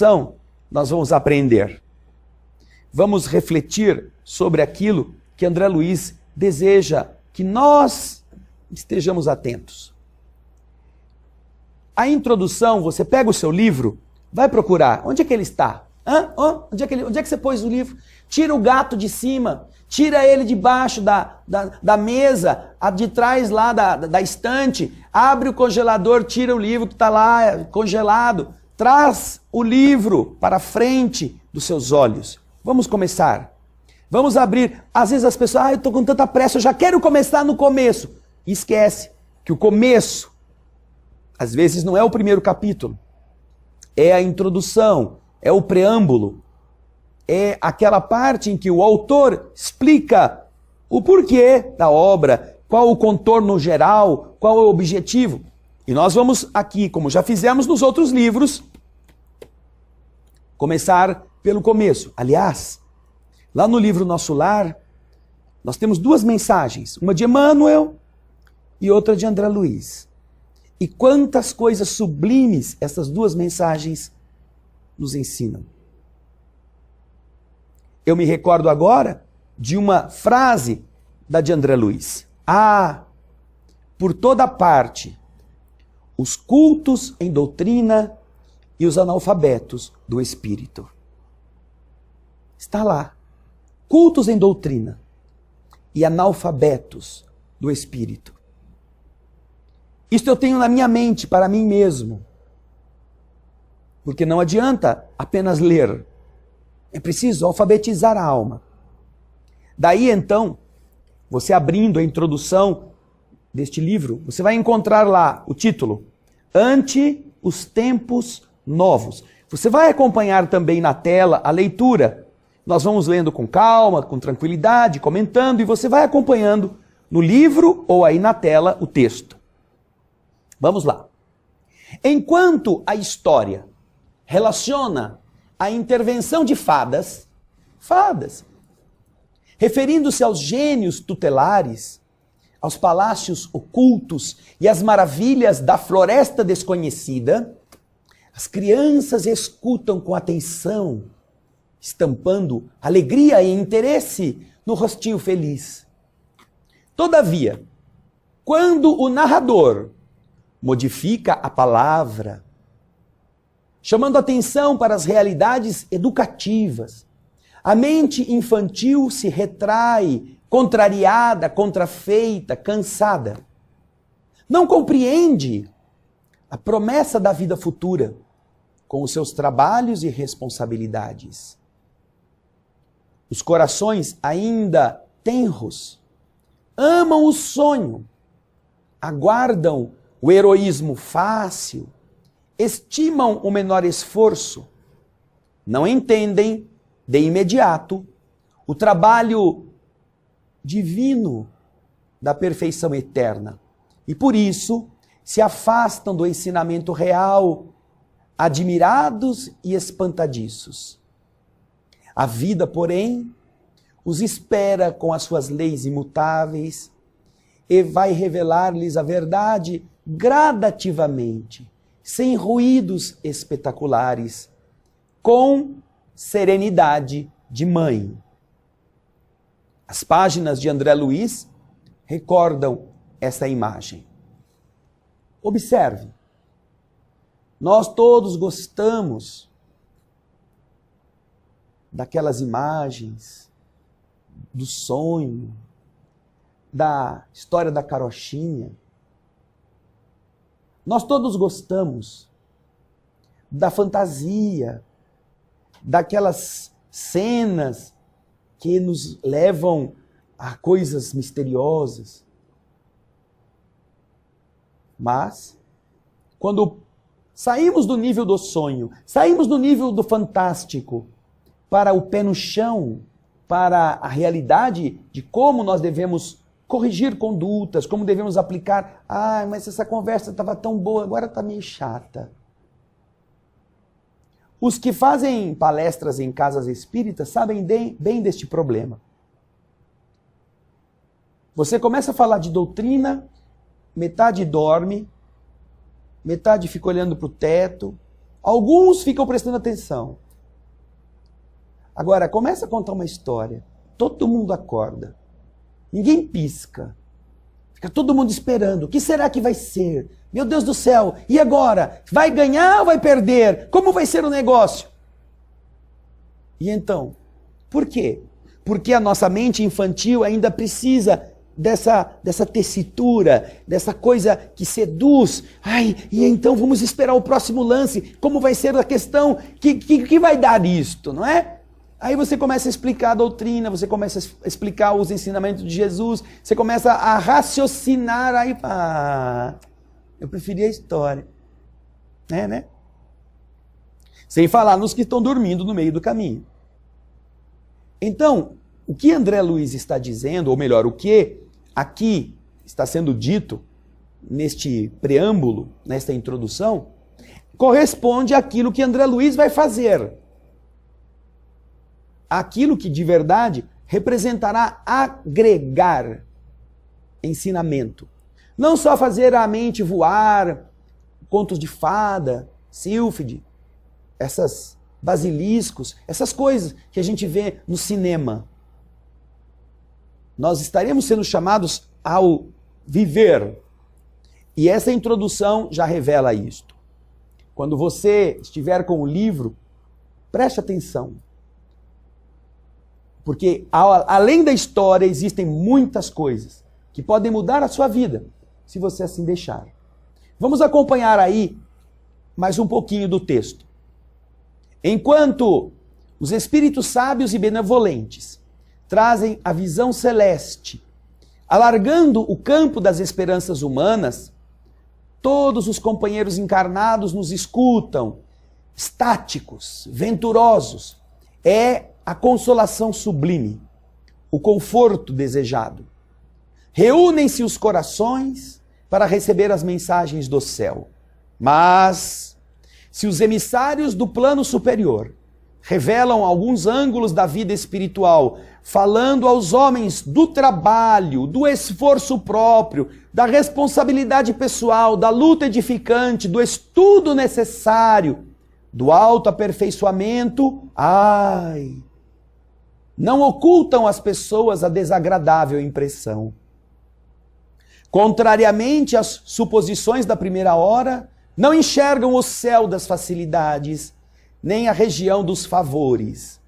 introdução, nós vamos aprender. Vamos refletir sobre aquilo que André Luiz deseja que nós estejamos atentos. A introdução, você pega o seu livro, vai procurar. Onde é que ele está? Onde é que você pôs o livro? Tira o gato de cima, tira ele de baixo da mesa, de trás lá da estante, abre o congelador, tira o livro que está lá congelado, traz o livro para frente dos seus olhos. Vamos começar. Vamos abrir. Às vezes as pessoas, eu estou com tanta pressa, eu já quero começar no começo. E esquece que o começo, às vezes não é o primeiro capítulo, é a introdução, é o preâmbulo, é aquela parte em que o autor explica o porquê da obra, qual o contorno geral, qual é o objetivo. E nós vamos aqui, como já fizemos nos outros livros, começar pelo começo. Aliás, lá no livro Nosso Lar, nós temos duas mensagens, uma de Emmanuel e outra de André Luiz. E quantas coisas sublimes essas duas mensagens nos ensinam. Eu me recordo agora de uma frase da de André Luiz. Por toda parte, os cultos em doutrina e os analfabetos do espírito. Está lá. Cultos em doutrina e analfabetos do espírito. Isto eu tenho na minha mente para mim mesmo. Porque não adianta apenas ler. É preciso alfabetizar a alma. Daí então, você abrindo a introdução deste livro, você vai encontrar lá o título, Ante os Tempos Novos. Você vai acompanhar também na tela a leitura. Nós vamos lendo com calma, com tranquilidade, comentando, e você vai acompanhando no livro ou aí na tela o texto. Vamos lá. Enquanto a história relaciona a intervenção de fadas, referindo-se aos gênios tutelares, aos palácios ocultos e às maravilhas da floresta desconhecida, as crianças escutam com atenção, estampando alegria e interesse no rostinho feliz. Todavia, quando o narrador modifica a palavra, chamando atenção para as realidades educativas, a mente infantil se retrai, contrariada, contrafeita, cansada. Não compreende a promessa da vida futura com os seus trabalhos e responsabilidades. Os corações ainda tenros amam o sonho, aguardam o heroísmo fácil, estimam o menor esforço, não entendem de imediato o trabalho divino da perfeição eterna e por isso se afastam do ensinamento real, admirados e espantadiços. A vida, porém, os espera com as suas leis imutáveis e vai revelar-lhes a verdade gradativamente, sem ruídos espetaculares, com serenidade de mãe. As páginas de André Luiz recordam essa imagem. Observe, nós todos gostamos daquelas imagens, do sonho, da história da carochinha. Nós todos gostamos da fantasia, daquelas cenas que nos levam a coisas misteriosas. Mas, quando saímos do nível do sonho, saímos do nível do fantástico, para o pé no chão, para a realidade de como nós devemos corrigir condutas, como devemos aplicar. Mas essa conversa estava tão boa, agora está meio chata. Os que fazem palestras em casas espíritas sabem bem deste problema. Você começa a falar de doutrina, metade dorme, metade fica olhando para o teto, Alguns ficam prestando atenção. Agora, começa a contar uma história. Todo mundo acorda. Ninguém pisca. Fica todo mundo esperando. O que será que vai ser? Meu Deus do céu, e agora? Vai ganhar ou vai perder? Como vai ser o negócio? E então? Por quê? Porque a nossa mente infantil ainda precisa dessa tessitura, dessa coisa que seduz. Ai, e então vamos esperar o próximo lance. Como vai ser a questão? Que vai dar isto, não é? Aí você começa a explicar a doutrina, você começa a explicar os ensinamentos de Jesus, você começa a raciocinar, aí, eu preferia a história. Né? Sem falar nos que estão dormindo no meio do caminho. Então, o que André Luiz está dizendo, ou melhor, o que aqui está sendo dito neste preâmbulo, nesta introdução, corresponde àquilo que André Luiz vai fazer. Aquilo que de verdade representará agregar ensinamento. Não só fazer a mente voar, contos de fada, sílfide, essas basiliscos, essas coisas que a gente vê no cinema. Nós estaremos sendo chamados ao viver. E essa introdução já revela isto. Quando você estiver com o livro, preste atenção. Porque além da história existem muitas coisas que podem mudar a sua vida, se você assim deixar. Vamos acompanhar aí mais um pouquinho do texto. Enquanto os espíritos sábios e benevolentes trazem a visão celeste, alargando o campo das esperanças humanas, todos os companheiros encarnados nos escutam, estáticos, venturosos. É a consolação sublime, o conforto desejado. Reúnem-se os corações para receber as mensagens do céu. Mas, se os emissários do plano superior revelam alguns ângulos da vida espiritual, falando aos homens do trabalho, do esforço próprio, da responsabilidade pessoal, da luta edificante, do estudo necessário, do autoaperfeiçoamento, não ocultam às pessoas a desagradável impressão. Contrariamente às suposições da primeira hora, não enxergam o céu das facilidades, nem a região dos favores.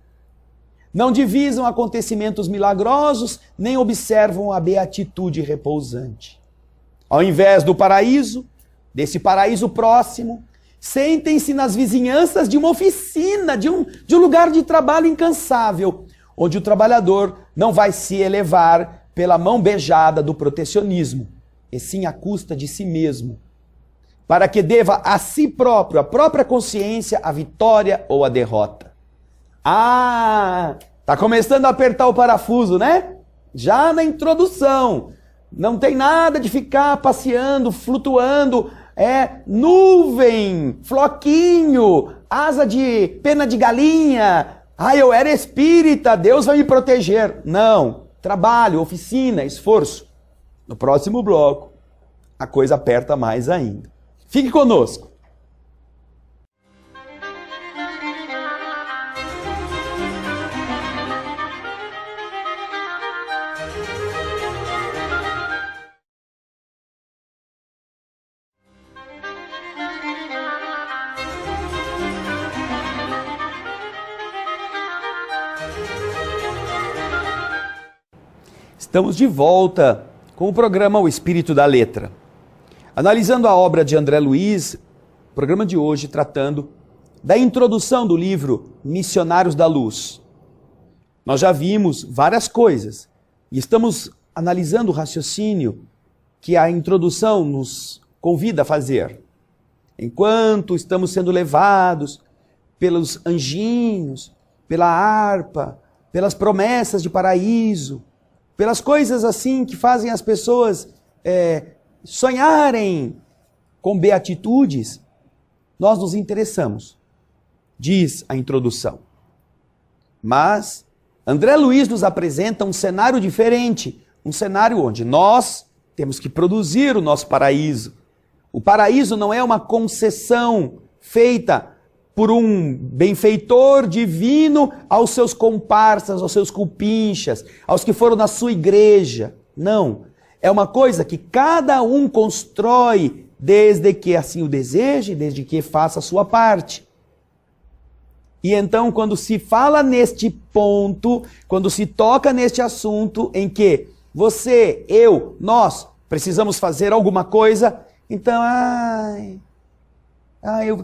Não divisam acontecimentos milagrosos, nem observam a beatitude repousante. Ao invés do paraíso, desse paraíso próximo, sentem-se nas vizinhanças de uma oficina, de um lugar de trabalho incansável, onde o trabalhador não vai se elevar pela mão beijada do protecionismo, e sim à custa de si mesmo, para que deva a si próprio, a própria consciência, a vitória ou a derrota. Tá começando a apertar o parafuso, né? Já na introdução. Não tem nada de ficar passeando, flutuando, nuvem, floquinho, asa de pena de galinha. Eu era espírita, Deus vai me proteger. Não. Trabalho, oficina, esforço. No próximo bloco, a coisa aperta mais ainda. Fique conosco. Estamos de volta com o programa O Espírito da Letra. Analisando a obra de André Luiz, o programa de hoje tratando da introdução do livro Missionários da Luz. Nós já vimos várias coisas e estamos analisando o raciocínio que a introdução nos convida a fazer. Enquanto estamos sendo levados pelos anjinhos, pela harpa, pelas promessas de paraíso, pelas coisas assim que fazem as pessoas sonharem com beatitudes, nós nos interessamos, diz a introdução. Mas André Luiz nos apresenta um cenário diferente, um cenário onde nós temos que produzir o nosso paraíso. O paraíso não é uma concessão feita por um benfeitor divino aos seus comparsas, aos seus cupinchas, aos que foram na sua igreja. Não. É uma coisa que cada um constrói desde que assim o deseje, desde que faça a sua parte. E então, quando se fala neste ponto, quando se toca neste assunto em que você, eu, nós precisamos fazer alguma coisa, então,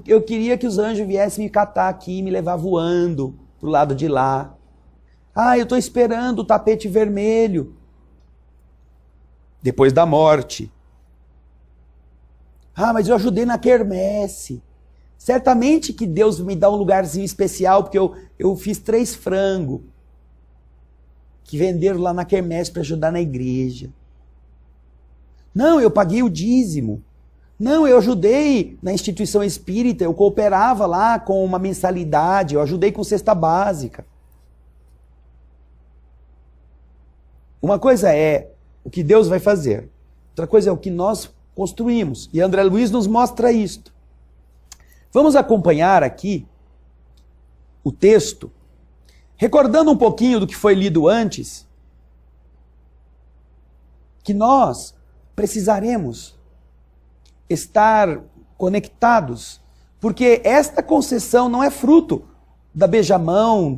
eu queria que os anjos viessem me catar aqui e me levar voando pro lado de lá. Eu estou esperando o tapete vermelho depois da morte. Mas eu ajudei na quermesse. Certamente que Deus me dá um lugarzinho especial, porque eu fiz 3 frangos que venderam lá na quermesse para ajudar na igreja. Não, eu paguei o dízimo. Não, eu ajudei na instituição espírita, eu cooperava lá com uma mensalidade, eu ajudei com cesta básica. Uma coisa é o que Deus vai fazer, outra coisa é o que nós construímos. E André Luiz nos mostra isto. Vamos acompanhar aqui o texto, recordando um pouquinho do que foi lido antes, que nós precisaremos estar conectados, porque esta concessão não é fruto da beijamão,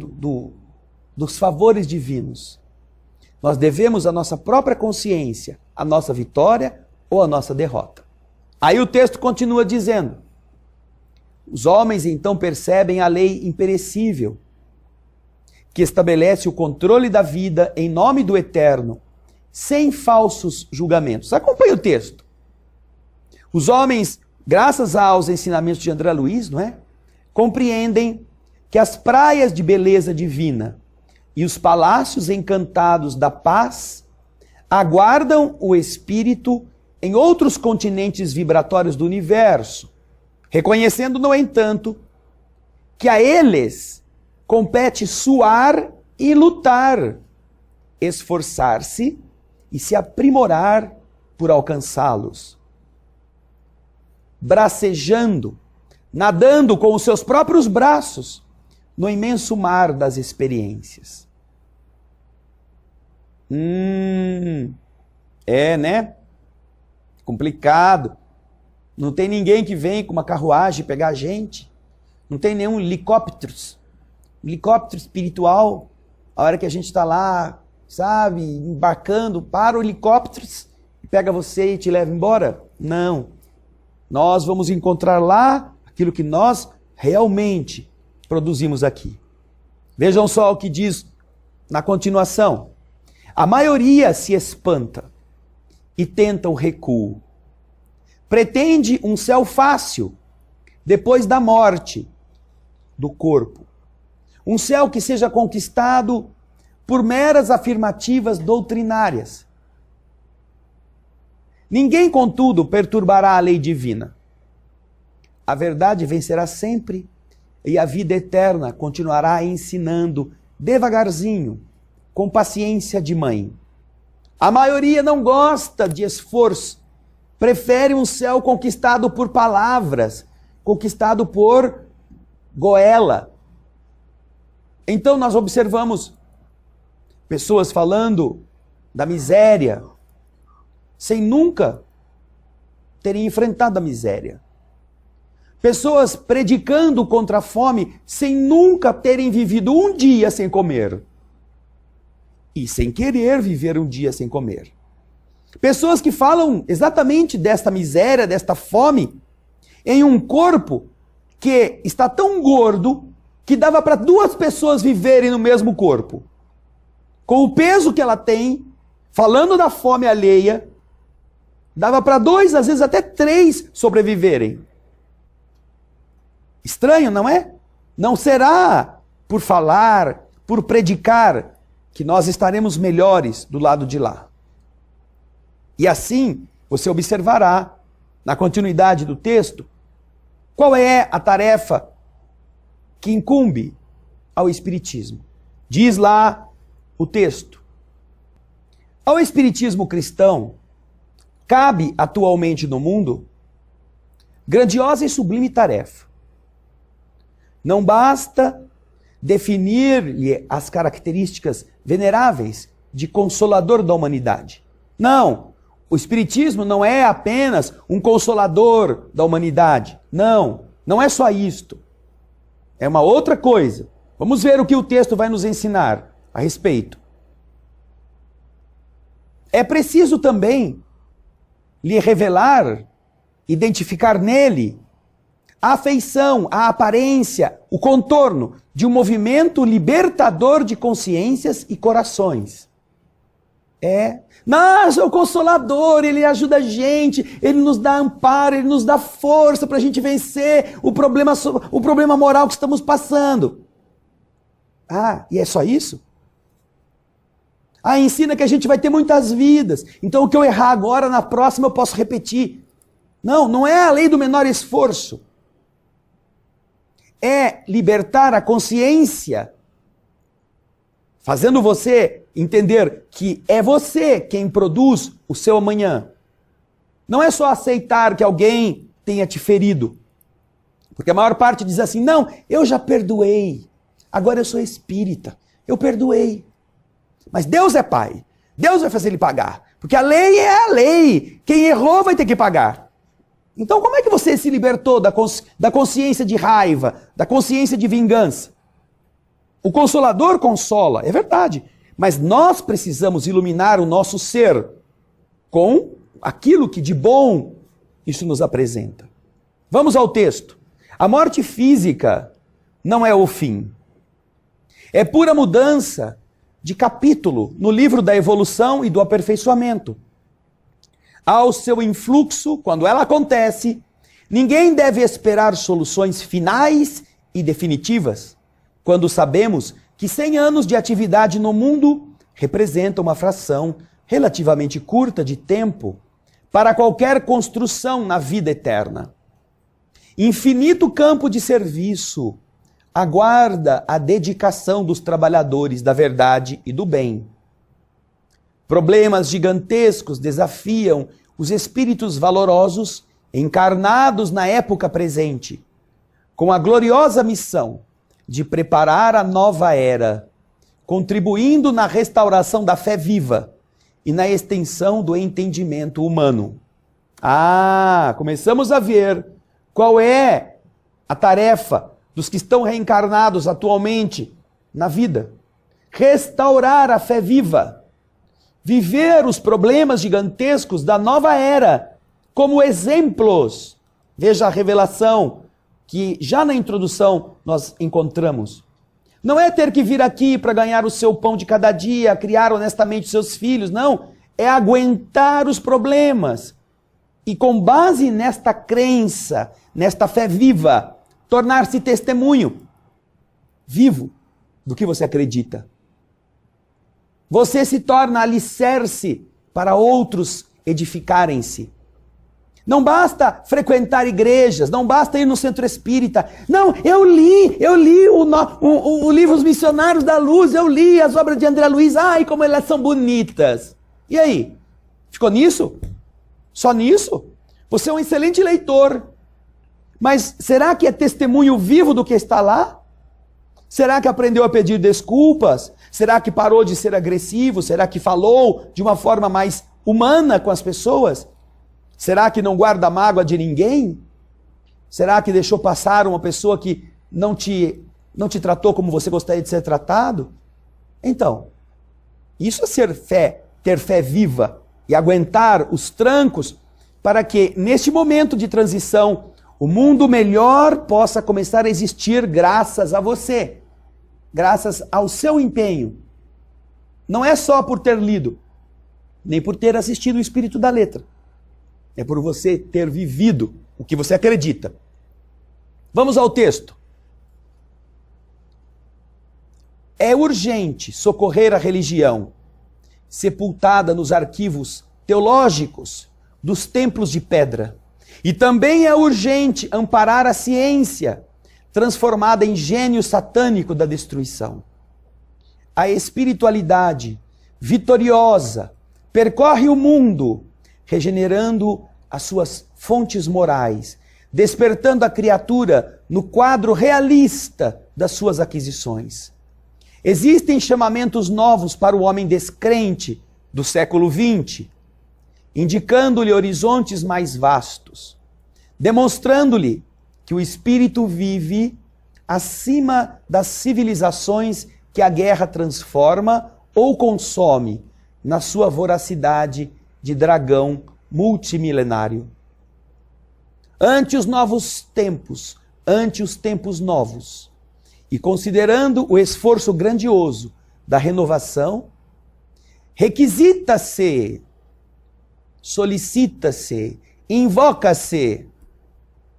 dos favores divinos. Nós devemos à nossa própria consciência, a nossa vitória ou a nossa derrota. Aí o texto continua dizendo: os homens então percebem a lei imperecível, que estabelece o controle da vida em nome do Eterno, sem falsos julgamentos. Acompanhe o texto. Os homens, graças aos ensinamentos de André Luiz, não é? Compreendem que as praias de beleza divina e os palácios encantados da paz aguardam o espírito em outros continentes vibratórios do universo, reconhecendo, no entanto, que a eles compete suar e lutar, esforçar-se e se aprimorar por alcançá-los. Bracejando, nadando com os seus próprios braços no imenso mar das experiências. Né? Complicado. Não tem ninguém que vem com uma carruagem pegar a gente. Não tem nenhum helicóptero espiritual. A hora que a gente está lá, sabe, embarcando, para o helicóptero e pega você e te leva embora. Não. Nós vamos encontrar lá aquilo que nós realmente produzimos aqui. Vejam só o que diz na continuação. A maioria se espanta e tenta o recuo. Pretende um céu fácil depois da morte do corpo. Um céu que seja conquistado por meras afirmativas doutrinárias. Ninguém, contudo, perturbará a lei divina. A verdade vencerá sempre e a vida eterna continuará ensinando devagarzinho, com paciência de mãe. A maioria não gosta de esforço, prefere um céu conquistado por palavras, conquistado por goela. Então nós observamos pessoas falando da miséria, sem nunca terem enfrentado a miséria. Pessoas predicando contra a fome, sem nunca terem vivido um dia sem comer. E sem querer viver um dia sem comer. Pessoas que falam exatamente desta miséria, desta fome, em um corpo que está tão gordo que dava para 2 pessoas viverem no mesmo corpo. Com o peso que ela tem, falando da fome alheia, dava para 2, às vezes até 3 sobreviverem. Estranho, não é? Não será por falar, por predicar, que nós estaremos melhores do lado de lá. E assim, você observará, na continuidade do texto, qual é a tarefa que incumbe ao Espiritismo. Diz lá o texto: ao Espiritismo cristão, cabe atualmente no mundo grandiosa e sublime tarefa: Não basta definir-lhe as características veneráveis de consolador da humanidade. Não, o Espiritismo não é apenas um consolador da humanidade. Não, não é só isto. É uma outra coisa. Vamos ver o que o texto vai nos ensinar a respeito. É preciso também lhe revelar, identificar nele a afeição, a aparência, o contorno de um movimento libertador de consciências e corações. Nossa, o Consolador, ele ajuda a gente, ele nos dá amparo, ele nos dá força para a gente vencer o problema moral que estamos passando. Ah, e é só isso? Ah, ensina que a gente vai ter muitas vidas, então o que eu errar agora, na próxima eu posso repetir. Não, não é a lei do menor esforço. É libertar a consciência, fazendo você entender que é você quem produz o seu amanhã. Não é só aceitar que alguém tenha te ferido. Porque a maior parte diz assim, não, eu já perdoei, agora eu sou espírita, eu perdoei. Mas Deus é pai, Deus vai fazer ele pagar, porque a lei é a lei, quem errou vai ter que pagar. Então como é que você se libertou da consciência de raiva, da consciência de vingança? O Consolador consola, é verdade, mas nós precisamos iluminar o nosso ser com aquilo que de bom isso nos apresenta. Vamos ao texto. A morte física não é o fim. É pura mudança de capítulo no livro da evolução e do aperfeiçoamento. Ao seu influxo, quando ela acontece, ninguém deve esperar soluções finais e definitivas, quando sabemos que 100 anos de atividade no mundo representam uma fração relativamente curta de tempo para qualquer construção na vida eterna. Infinito campo de serviço aguarda a dedicação dos trabalhadores da verdade e do bem. Problemas gigantescos desafiam os espíritos valorosos encarnados na época presente, com a gloriosa missão de preparar a nova era, contribuindo na restauração da fé viva e na extensão do entendimento humano. Começamos a ver qual é a tarefa dos que estão reencarnados atualmente na vida. Restaurar a fé viva, viver os problemas gigantescos da nova era como exemplos. Veja a revelação que já na introdução nós encontramos. Não é ter que vir aqui para ganhar o seu pão de cada dia, criar honestamente seus filhos, não. É aguentar os problemas. E com base nesta crença, nesta fé viva, tornar-se testemunho vivo do que você acredita. Você se torna alicerce para outros edificarem-se. Não basta frequentar igrejas, não basta ir no centro espírita. Não, eu li o livro Os Missionários da Luz, eu li as obras de André Luiz, ai como elas são bonitas. E aí? Ficou nisso? Só nisso? Você é um excelente leitor. Mas será que é testemunho vivo do que está lá? Será que aprendeu a pedir desculpas? Será que parou de ser agressivo? Será que falou de uma forma mais humana com as pessoas? Será que não guarda mágoa de ninguém? Será que deixou passar uma pessoa que não te tratou como você gostaria de ser tratado? Então, isso é ter fé viva e aguentar os trancos para que, neste momento de transição, o mundo melhor possa começar a existir graças a você, graças ao seu empenho. Não é só por ter lido, nem por ter assistido o Espírito da Letra. É por você ter vivido o que você acredita. Vamos ao texto. É urgente socorrer a religião, sepultada nos arquivos teológicos dos templos de pedra. E também é urgente amparar a ciência, transformada em gênio satânico da destruição. A espiritualidade vitoriosa percorre o mundo, regenerando as suas fontes morais, despertando a criatura no quadro realista das suas aquisições. Existem chamamentos novos para o homem descrente do século XX, indicando-lhe horizontes mais vastos, demonstrando-lhe que o espírito vive acima das civilizações que a guerra transforma ou consome na sua voracidade de dragão multimilenário. Ante os novos tempos, ante os tempos novos, e considerando o esforço grandioso da renovação, requisita-se, solicita-se, invoca-se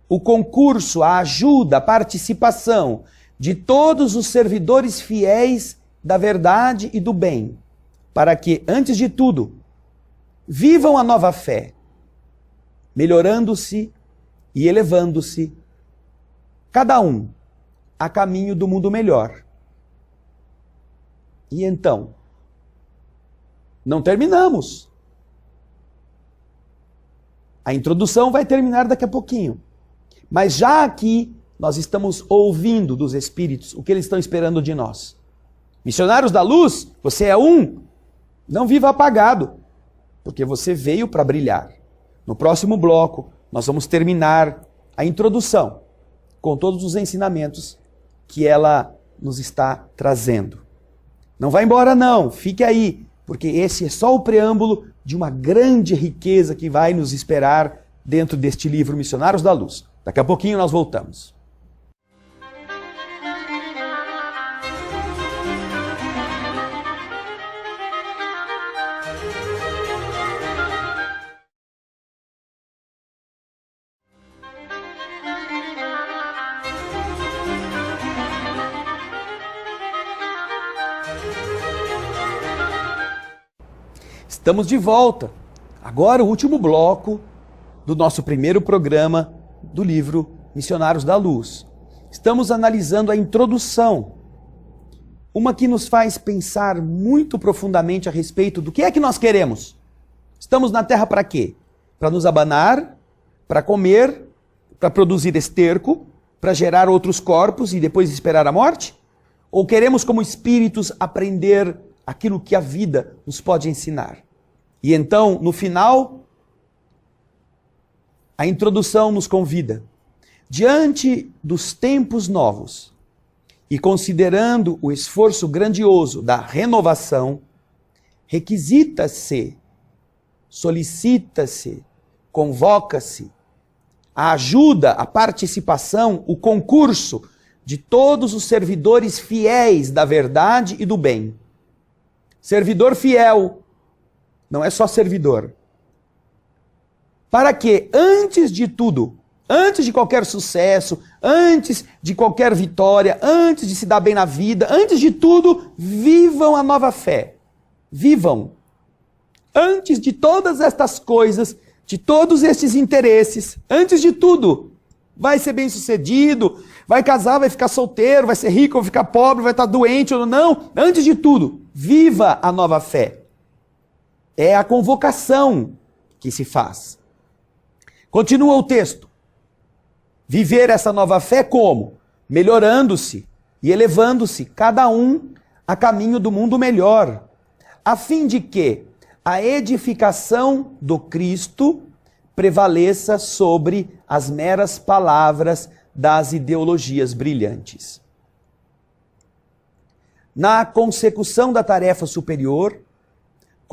o concurso, a ajuda, a participação de todos os servidores fiéis da verdade e do bem, para que, antes de tudo, vivam a nova fé, melhorando-se e elevando-se, cada um a caminho do mundo melhor. E então, não terminamos. A introdução vai terminar daqui a pouquinho. Mas já aqui nós estamos ouvindo dos Espíritos o que eles estão esperando de nós. Missionários da luz, você é um, não viva apagado, porque você veio para brilhar. No próximo bloco, nós vamos terminar a introdução com todos os ensinamentos que ela nos está trazendo. Não vá embora não, fique aí, porque esse é só o preâmbulo de uma grande riqueza que vai nos esperar dentro deste livro Missionários da Luz. Daqui a pouquinho nós voltamos. Estamos de volta. Agora o último bloco do nosso primeiro programa do livro Missionários da Luz. Estamos analisando a introdução, uma que nos faz pensar muito profundamente a respeito do que é que nós queremos. Estamos na Terra para quê? Para nos abanar, para comer, para produzir esterco, para gerar outros corpos e depois esperar a morte? Ou queremos, como espíritos, aprender aquilo que a vida nos pode ensinar? E então, no final, a introdução nos convida, diante dos tempos novos e considerando o esforço grandioso da renovação, requisita-se, solicita-se, convoca-se a ajuda, a participação, o concurso de todos os servidores fiéis da verdade e do bem. Servidor fiel não é só servidor. Para que, antes de tudo, antes de qualquer sucesso, antes de qualquer vitória, antes de se dar bem na vida, antes de tudo, vivam a nova fé. Vivam. Antes de todas estas coisas, de todos estes interesses, antes de tudo, vai ser bem sucedido, vai casar, vai ficar solteiro, vai ser rico, vai ficar pobre, vai estar doente ou não. Antes de tudo, viva a nova fé. É a convocação que se faz. Continua o texto. Viver essa nova fé como? Melhorando-se e elevando-se, cada um a caminho do mundo melhor, a fim de que a edificação do Cristo prevaleça sobre as meras palavras das ideologias brilhantes. Na consecução da tarefa superior,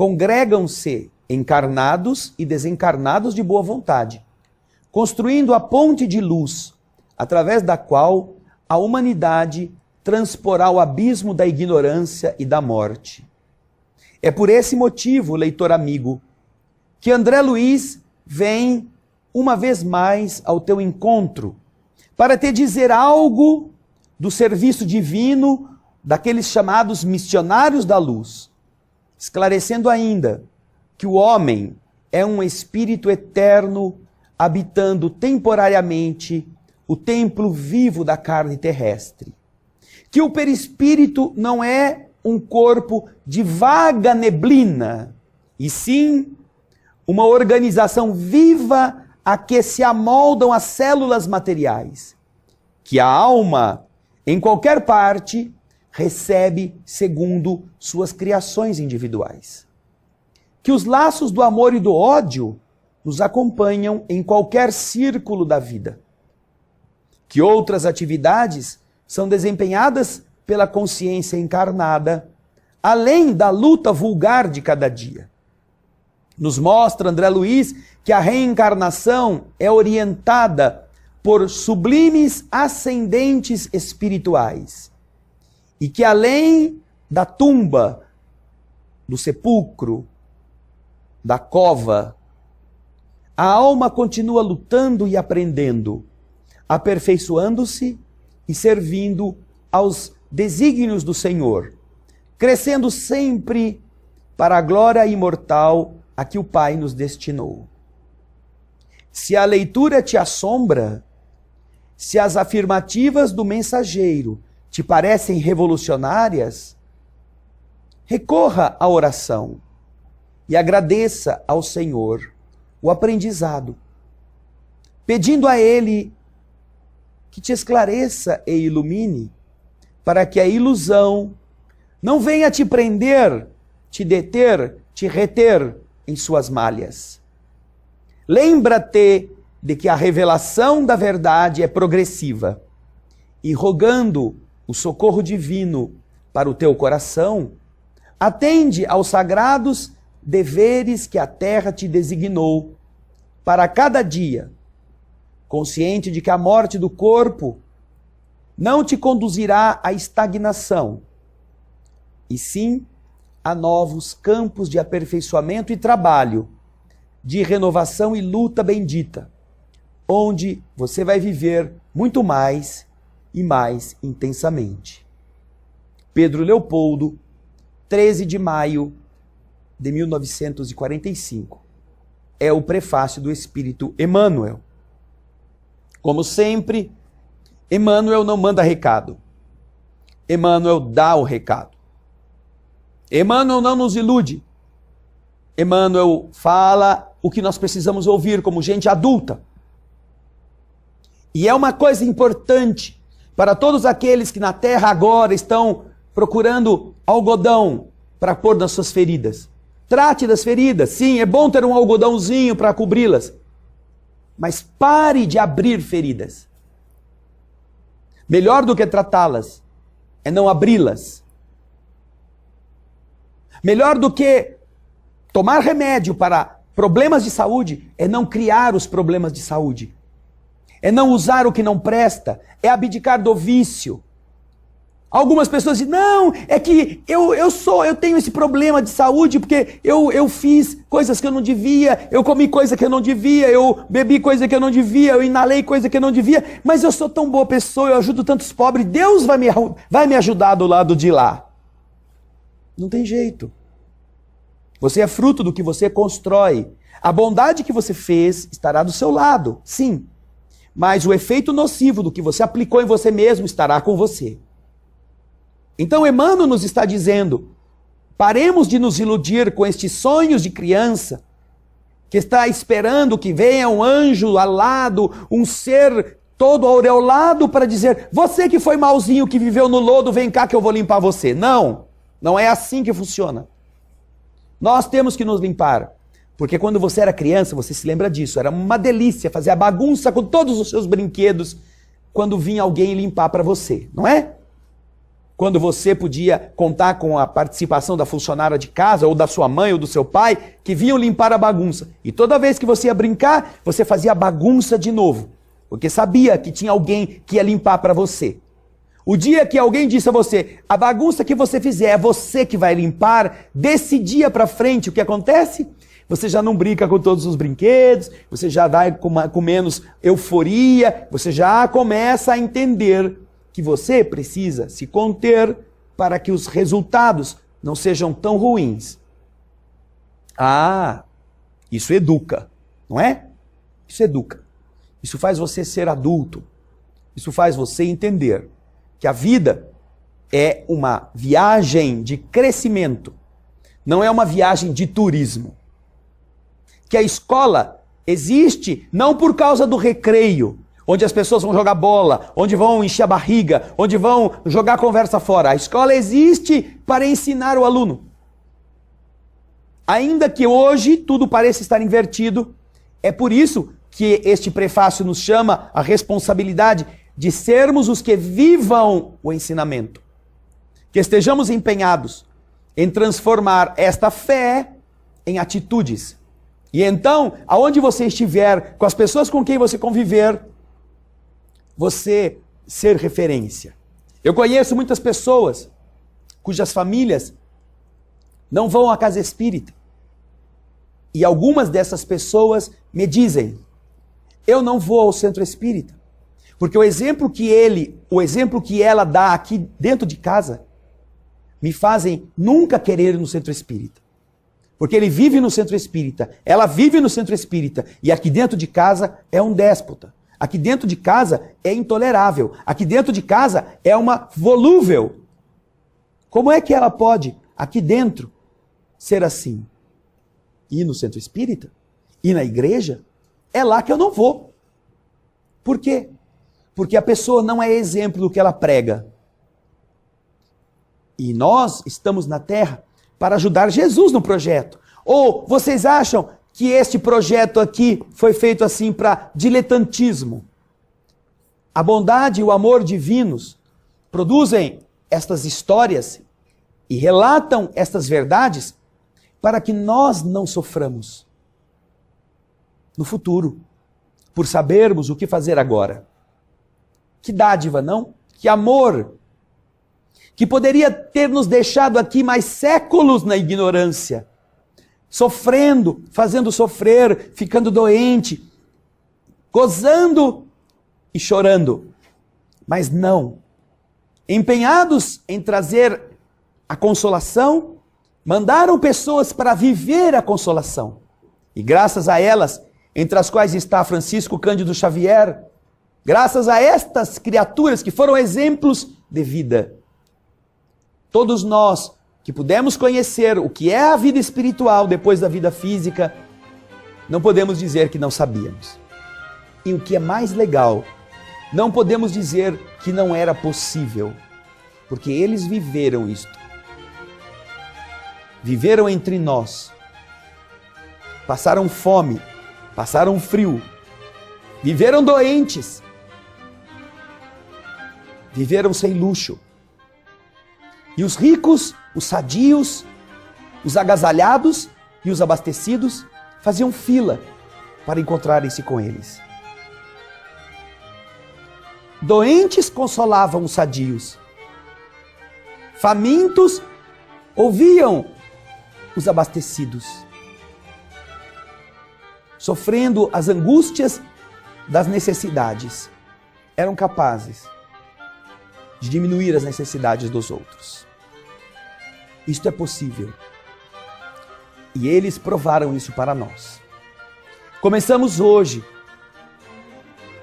congregam-se encarnados e desencarnados de boa vontade, construindo a ponte de luz, através da qual a humanidade transporá o abismo da ignorância e da morte. É por esse motivo, leitor amigo, que André Luiz vem uma vez mais ao teu encontro, para te dizer algo do serviço divino daqueles chamados missionários da luz, esclarecendo ainda que o homem é um espírito eterno habitando temporariamente o templo vivo da carne terrestre. Que o perispírito não é um corpo de vaga neblina, e sim uma organização viva a que se amoldam as células materiais, que a alma, em qualquer parte, recebe segundo suas criações individuais. Que os laços do amor e do ódio nos acompanham em qualquer círculo da vida. Que outras atividades são desempenhadas pela consciência encarnada, além da luta vulgar de cada dia. Nos mostra André Luiz que a reencarnação é orientada por sublimes ascendentes espirituais e que além da tumba, do sepulcro, da cova, a alma continua lutando e aprendendo, aperfeiçoando-se e servindo aos desígnios do Senhor, crescendo sempre para a glória imortal a que o Pai nos destinou. Se a leitura te assombra, se as afirmativas do mensageiro te parecem revolucionárias, recorra à oração e agradeça ao Senhor o aprendizado, pedindo a Ele que te esclareça e ilumine, para que a ilusão não venha te prender, te deter, te reter em suas malhas. Lembra-te de que a revelação da verdade é progressiva e, rogando o socorro divino para o teu coração, atende aos sagrados deveres que a terra te designou para cada dia, consciente de que a morte do corpo não te conduzirá à estagnação, e sim a novos campos de aperfeiçoamento e trabalho, de renovação e luta bendita, onde você vai viver muito mais e mais intensamente. Pedro Leopoldo, 13 de maio de 1945. É o prefácio do Espírito Emmanuel. Como sempre, Emmanuel não manda recado. Emmanuel dá o recado. Emmanuel não nos ilude. Emmanuel fala o que nós precisamos ouvir como gente adulta. E é uma coisa importante para todos aqueles que na terra agora estão procurando algodão para pôr nas suas feridas. Trate das feridas, sim, é bom ter um algodãozinho para cobri-las. Mas pare de abrir feridas. Melhor do que tratá-las é não abri-las. Melhor do que tomar remédio para problemas de saúde é não criar os problemas de saúde. É não usar o que não presta, é abdicar do vício. Algumas pessoas dizem, não, é que eu tenho esse problema de saúde porque eu fiz coisas que eu não devia, eu comi coisa que eu não devia, eu bebi coisa que eu não devia, eu inalei coisa que eu não devia, mas eu sou tão boa pessoa, eu ajudo tantos pobres, Deus vai me ajudar do lado de lá. Não tem jeito. Você é fruto do que você constrói. A bondade que você fez estará do seu lado, sim. Mas o efeito nocivo do que você aplicou em você mesmo estará com você. Então Emmanuel nos está dizendo, paremos de nos iludir com estes sonhos de criança, que está esperando que venha um anjo alado, um ser todo aureolado para dizer, você que foi malzinho, que viveu no lodo, vem cá que eu vou limpar você. Não, não é assim que funciona. Nós temos que nos limpar, porque quando você era criança, você se lembra disso, era uma delícia fazer a bagunça com todos os seus brinquedos, quando vinha alguém limpar para você, não é? Quando você podia contar com a participação da funcionária de casa, ou da sua mãe, ou do seu pai, que vinham limpar a bagunça. E toda vez que você ia brincar, você fazia a bagunça de novo. Porque sabia que tinha alguém que ia limpar para você. O dia que alguém disse a você, a bagunça que você fizer é você que vai limpar, desse dia para frente o que acontece? Você já não brinca com todos os brinquedos, você já vai com menos euforia, você já começa a entender que você precisa se conter para que os resultados não sejam tão ruins. Ah, isso educa, não é? Isso educa. Isso faz você ser adulto. Isso faz você entender que a vida é uma viagem de crescimento, não é uma viagem de turismo. Que a escola existe não por causa do recreio, onde as pessoas vão jogar bola, onde vão encher a barriga, onde vão jogar a conversa fora. A escola existe para ensinar o aluno. Ainda que hoje tudo pareça estar invertido, é por isso que este prefácio nos chama a responsabilidade de sermos os que vivam o ensinamento. Que estejamos empenhados em transformar esta fé em atitudes. E então, aonde você estiver, com as pessoas com quem você conviver, você ser referência. Eu conheço muitas pessoas cujas famílias não vão à casa espírita. E algumas dessas pessoas me dizem: eu não vou ao centro espírita, porque o exemplo que ela dá aqui dentro de casa me fazem nunca querer ir no centro espírita. Porque ele vive no centro espírita, ela vive no centro espírita, e aqui dentro de casa é um déspota. Aqui dentro de casa é intolerável. Aqui dentro de casa é uma volúvel. Como é que ela pode, aqui dentro, ser assim? Ir no centro espírita? Ir na igreja? É lá que eu não vou. Por quê? Porque a pessoa não é exemplo do que ela prega. E nós estamos na terra para ajudar Jesus no projeto. Ou vocês acham que este projeto aqui foi feito assim para diletantismo? A bondade e o amor divinos produzem estas histórias e relatam estas verdades para que nós não soframos no futuro, por sabermos o que fazer agora. Que dádiva, não? Que amor! Que poderia ter nos deixado aqui mais séculos na ignorância, sofrendo, fazendo sofrer, ficando doente, gozando e chorando. Mas não. Empenhados em trazer a consolação, mandaram pessoas para viver a consolação. E graças a elas, entre as quais está Francisco Cândido Xavier, graças a estas criaturas que foram exemplos de vida, todos nós que pudemos conhecer o que é a vida espiritual depois da vida física, não podemos dizer que não sabíamos. E o que é mais legal, não podemos dizer que não era possível, porque eles viveram isto. Viveram entre nós, passaram fome, passaram frio, viveram doentes, viveram sem luxo. E os ricos, os sadios, os agasalhados e os abastecidos faziam fila para encontrarem-se com eles. Doentes consolavam os sadios. Famintos ouviam os abastecidos. Sofrendo as angústias das necessidades, eram capazes de diminuir as necessidades dos outros. Isto é possível. E eles provaram isso para nós. Começamos hoje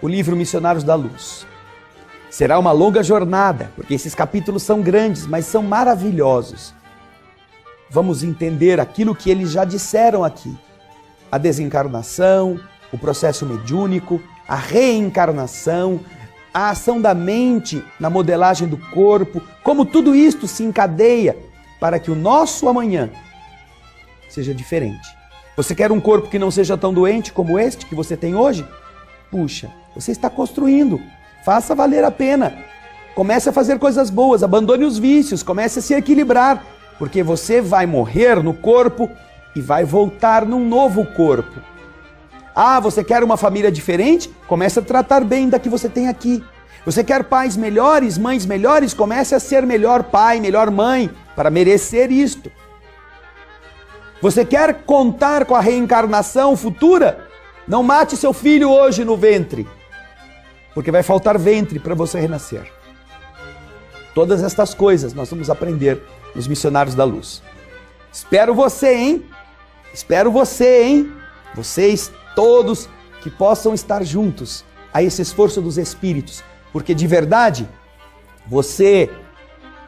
o livro Missionários da Luz. Será uma longa jornada, porque esses capítulos são grandes, mas são maravilhosos. Vamos entender aquilo que eles já disseram aqui. A desencarnação, o processo mediúnico, a reencarnação, a ação da mente na modelagem do corpo, como tudo isto se encadeia para que o nosso amanhã seja diferente. Você quer um corpo que não seja tão doente como este que você tem hoje? Puxa, você está construindo. Faça valer a pena. Comece a fazer coisas boas, abandone os vícios, comece a se equilibrar, porque você vai morrer no corpo e vai voltar num novo corpo. Ah, você quer uma família diferente? Comece a tratar bem da que você tem aqui. Você quer pais melhores, mães melhores? Comece a ser melhor pai, melhor mãe, para merecer isto. Você quer contar com a reencarnação futura? Não mate seu filho hoje no ventre, porque vai faltar ventre para você renascer. Todas estas coisas nós vamos aprender nos Missionários da Luz. Espero você, hein? Espero você, hein? Vocês todos que possam estar juntos a esse esforço dos Espíritos, porque de verdade, você,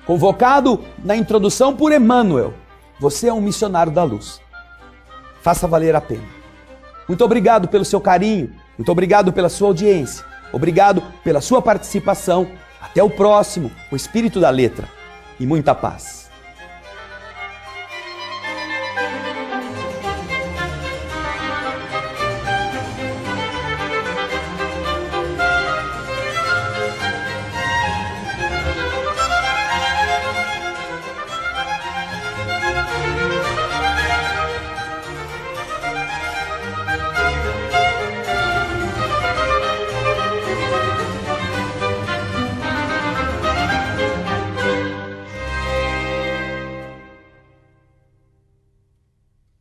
convocado na introdução por Emmanuel, você é um missionário da luz. Faça valer a pena. Muito obrigado pelo seu carinho, muito obrigado pela sua audiência. Obrigado pela sua participação. Até o próximo, o Espírito da Letra. E muita paz.